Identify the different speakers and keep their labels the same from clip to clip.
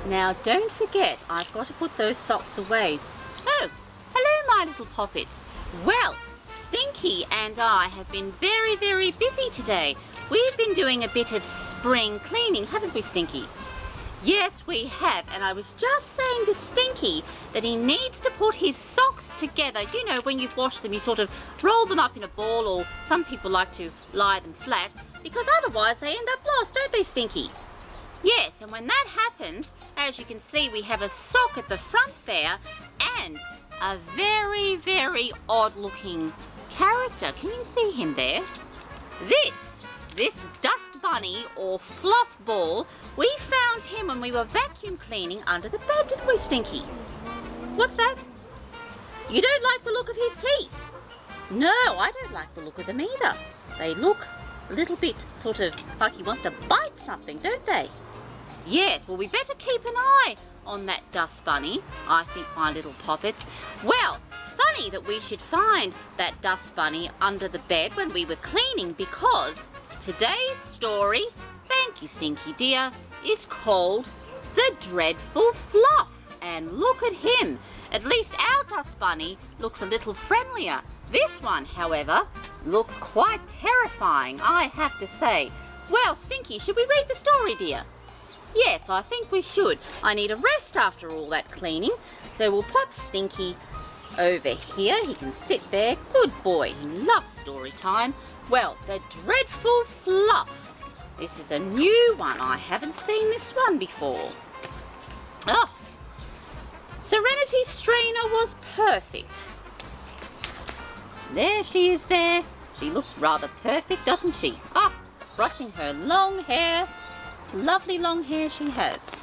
Speaker 1: Now don't forget, I've got to put those socks away. Oh, hello my little poppets. Well, Stinky and I have been very, very busy today. We've been doing a bit of spring cleaning, haven't we, Stinky? Yes, we have, and I was just saying to Stinky that he needs to put his socks together. You know, when you've washed them, you sort of roll them up in a ball, or some people like to lie them flat, because otherwise they end up lost, don't they, Stinky? Yes, and when that happens, as you can see, we have a sock at the front there, and a very, very odd-looking character. Can you see him there? This dust bunny or fluff ball, we found him when we were vacuum cleaning under the bed, didn't we, Stinky? What's that? You don't like the look of his teeth? No, I don't like the look of them either. They look a little bit sort of like he wants to bite something, don't they? Yes, well, we better keep an eye on that dust bunny, I think, my little poppets. Well, funny that we should find that dust bunny under the bed when we were cleaning, because today's story, thank you Stinky dear, is called The Dreadful Fluff. And look at him. At least our dust bunny looks a little friendlier. This one, however, looks quite terrifying, I have to say. Well, Stinky, should we read the story, dear? Yes, I think we should. I need a rest after all that cleaning. So we'll pop Stinky over here. He can sit there. Good boy. He loves story time. Well, The Dreadful Fluff. This is a new one. I haven't seen this one before. Oh, Serenity's strainer was perfect. There she is there. She looks rather perfect, doesn't she? Ah, brushing her long hair. Lovely long hair she has.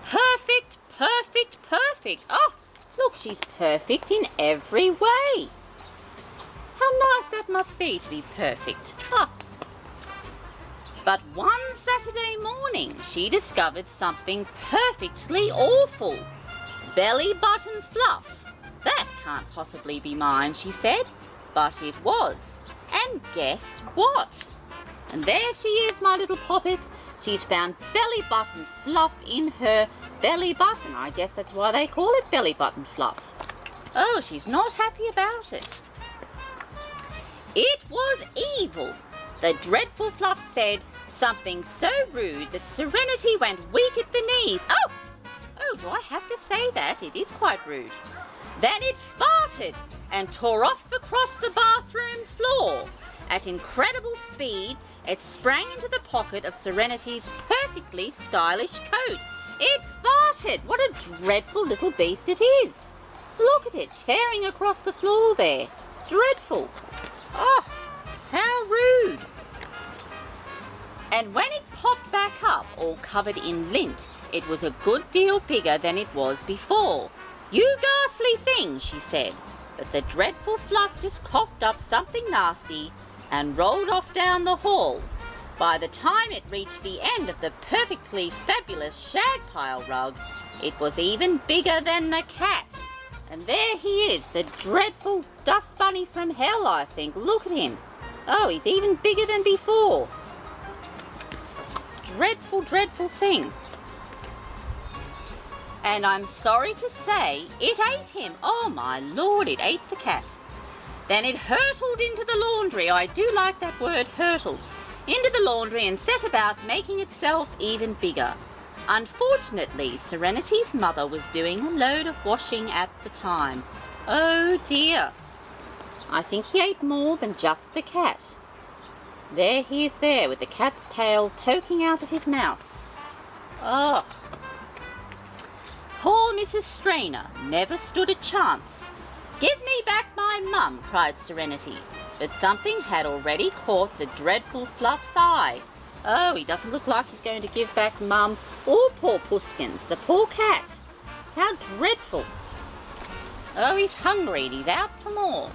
Speaker 1: Perfect, perfect, perfect. Oh, look, she's perfect in every way. How nice that must be to be perfect. Oh. But one Saturday morning, she discovered something perfectly awful. Belly button fluff. That can't possibly be mine, she said. But it was. And guess what? And there she is, my little poppets. She's found belly button fluff in her belly button. I guess that's why they call it belly button fluff. Oh, she's not happy about it. It was evil. The Dreadful Fluff said something so rude that Serenity went weak at the knees. Oh, do I have to say that? It is quite rude. Then it farted and tore off across the bathroom floor. At incredible speed, it sprang into the pocket of Serenity's perfectly stylish coat. It farted! What a dreadful little beast it is! Look at it tearing across the floor there. Dreadful. Oh, how rude. And when it popped back up, all covered in lint, it was a good deal bigger than it was before. You ghastly thing, she said. But the Dreadful Fluff just coughed up something nasty and rolled off down the hall. By the time it reached the end of the perfectly fabulous shag pile rug, it was even bigger than the cat. And there he is, the dreadful dust bunny from hell, I think. Look at him. Oh, he's even bigger than before. Dreadful, dreadful thing. And I'm sorry to say, it ate him. Oh my lord, it ate the cat. Then it hurtled into the laundry. I do like that word, hurtled. Into the laundry and set about making itself even bigger. Unfortunately, Serenity's mother was doing a load of washing at the time. Oh dear. I think he ate more than just the cat. There he is there with the cat's tail poking out of his mouth. Oh. Poor Mrs. Strainer never stood a chance. Give me back my mum, cried Serenity. But something had already caught the Dreadful Fluff's eye. Oh, he doesn't look like he's going to give back Mum or poor Puskins, the poor cat. How dreadful. Oh, he's hungry and he's out for more.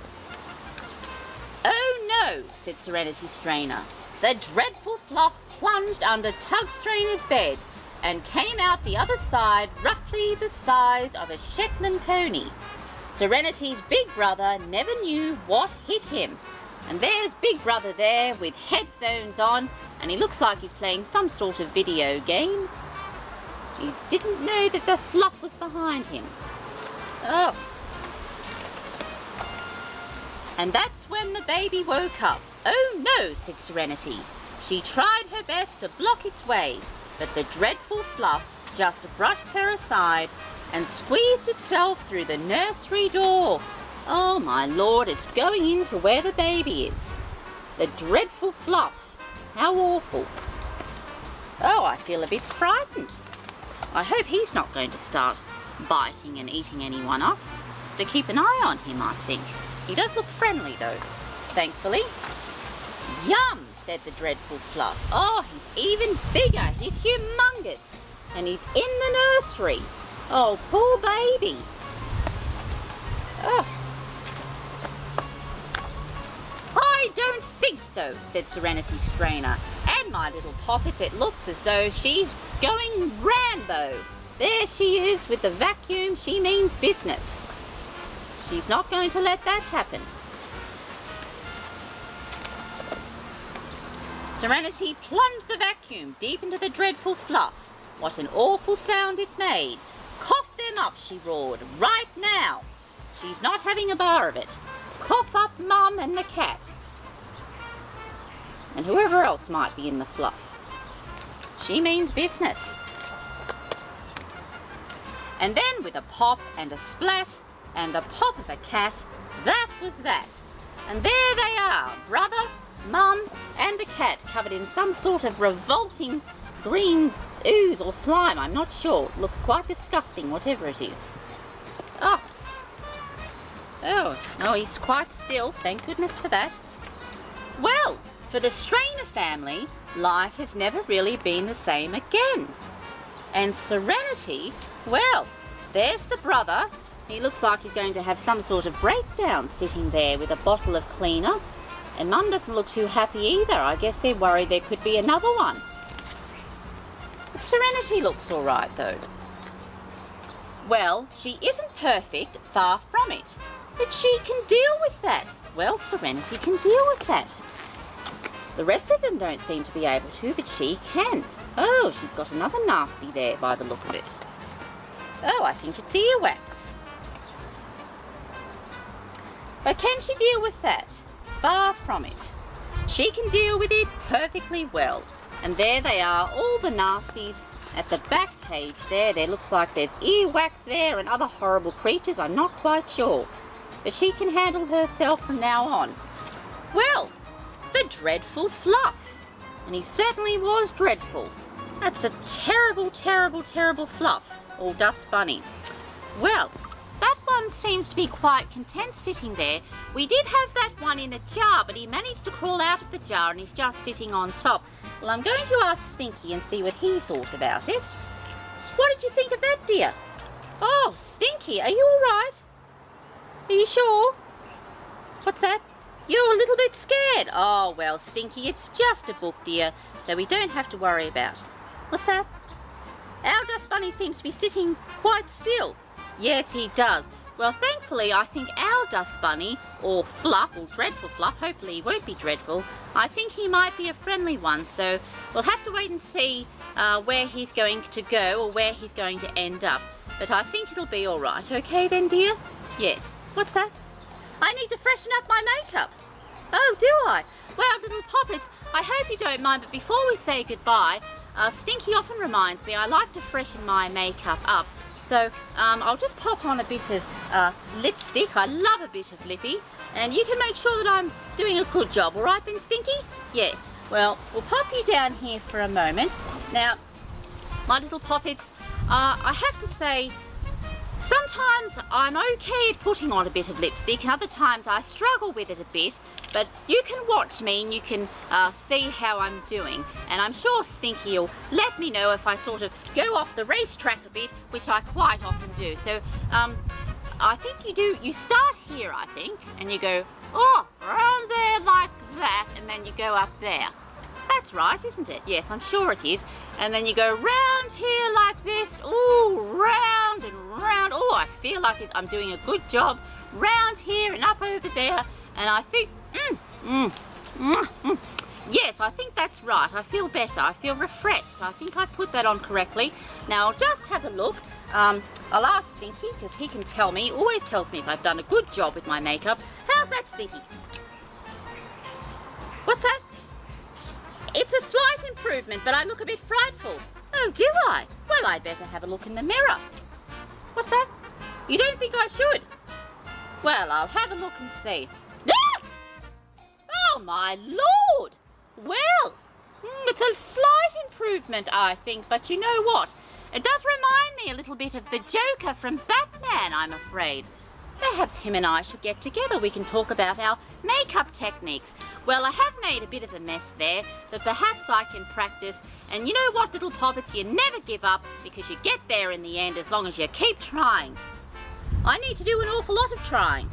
Speaker 1: Oh no, said Serenity Strainer. The Dreadful Fluff plunged under Tug Strainer's bed and came out the other side roughly the size of a Shetland pony. Serenity's big brother never knew what hit him. And there's Big Brother there with headphones on, and he looks like he's playing some sort of video game. He didn't know that the Fluff was behind him. Oh. And that's when the baby woke up. Oh no, said Serenity. She tried her best to block its way, but the dreadful Fluff just brushed her aside and squeezed itself through the nursery door. Oh my lord, it's going into where the baby is. The dreadful Fluff. How awful. Oh, I feel a bit frightened. I hope he's not going to start biting and eating anyone up. To keep an eye on him, I think. He does look friendly though, thankfully. Yum, said the dreadful Fluff. Oh, he's even bigger. He's humongous. And he's in the nursery. Oh, poor baby. Oh. I don't think so, said Serenity Strainer. And my little Poppets, it looks as though she's going Rambo. There she is with the vacuum. She means business. She's not going to let that happen. Serenity plunged the vacuum deep into the dreadful Fluff. What an awful sound it made. Cough them up, she roared, right now. She's not having a bar of it. Cough up Mum and the cat. And whoever else might be in the Fluff. She means business. And then with a pop and a splat and a pop of a cat, that was that. And there they are, brother, Mum and the cat covered in some sort of revolting green ooze or slime, I'm not sure. It looks quite disgusting, whatever it is. Oh, he's quite still, thank goodness for that. Well, for the Strainer family, life has never really been the same again. And Serenity, well, there's the brother. He looks like he's going to have some sort of breakdown sitting there with a bottle of cleaner. And Mum doesn't look too happy either. I guess they're worried there could be another one. But Serenity looks all right, though. Well, she isn't perfect, far from it. But she can deal with that. Well, Serenity can deal with that. The rest of them don't seem to be able to, but she can. Oh, she's got another nasty there by the look of it. Oh, I think it's earwax. But can she deal with that? Far from it. She can deal with it perfectly well. And there they are, all the nasties at the back page there. There looks like there's earwax there and other horrible creatures. I'm not quite sure. But she can handle herself from now on. Well, the dreadful Fluff. And he certainly was dreadful. That's a terrible, terrible, terrible Fluff. Or Dust Bunny. Well, that one seems to be quite content sitting there. We did have that one in a jar, but he managed to crawl out of the jar and he's just sitting on top. Well, I'm going to ask Stinky and see what he thought about it. What did you think of that, dear? Oh, Stinky, are you all right? Are you sure? What's that? You're a little bit scared. Oh, well, Stinky, it's just a book, dear, so we don't have to worry about. What's that? Our Dust Bunny seems to be sitting quite still. Yes, he does. Well, thankfully, I think our Dust Bunny, or Fluff, or Dreadful Fluff, hopefully he won't be dreadful, I think he might be a friendly one, so we'll have to wait and see where he's going to go, or where he's going to end up. But I think it'll be all right. Okay then, dear? Yes. What's that? I need to freshen up my makeup. Oh, do I? Well, little Poppets, I hope you don't mind, but before we say goodbye, Stinky often reminds me I like to freshen my makeup up. So I'll just pop on a bit of lipstick. I love a bit of lippy. And you can make sure that I'm doing a good job. All right then, Stinky? Yes. Well, we'll pop you down here for a moment. Now, my little Poppets, I have to say, sometimes I'm okay at putting on a bit of lipstick, and other times I struggle with it a bit, but you can watch me and you can see how I'm doing, and I'm sure Stinky will let me know if I sort of go off the racetrack a bit, which I quite often do. So I think you start here, I think, and you go, oh, around there like that, and then you go up there. That's right, isn't it? Yes, I'm sure it is. And then you go round here like this. Ooh, round and round. Oh, I feel like I'm doing a good job. Round here and up over there. And I think, Yes, I think that's right. I feel better. I feel refreshed. I think I put that on correctly. Now, I'll just have a look. I'll ask Stinky, because he can tell me, always tells me if I've done a good job with my makeup. How's that, Stinky? What's that? It's a slight improvement, but I look a bit frightful. Oh, do I? Well, I'd better have a look in the mirror. What's that? You don't think I should? Well, I'll have a look and see. Ah! Oh, my Lord! Well, it's a slight improvement, I think, but you know what? It does remind me a little bit of the Joker from Batman, I'm afraid. Perhaps him and I should get together. We can talk about our makeup techniques. Well, I have made a bit of a mess there, but perhaps I can practice. And you know what, little poppets? You never give up, because you get there in the end as long as you keep trying. I need to do an awful lot of trying.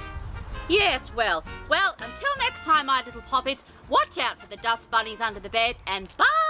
Speaker 1: Yes, well, until next time, my little poppets, watch out for the dust bunnies under the bed, and bye!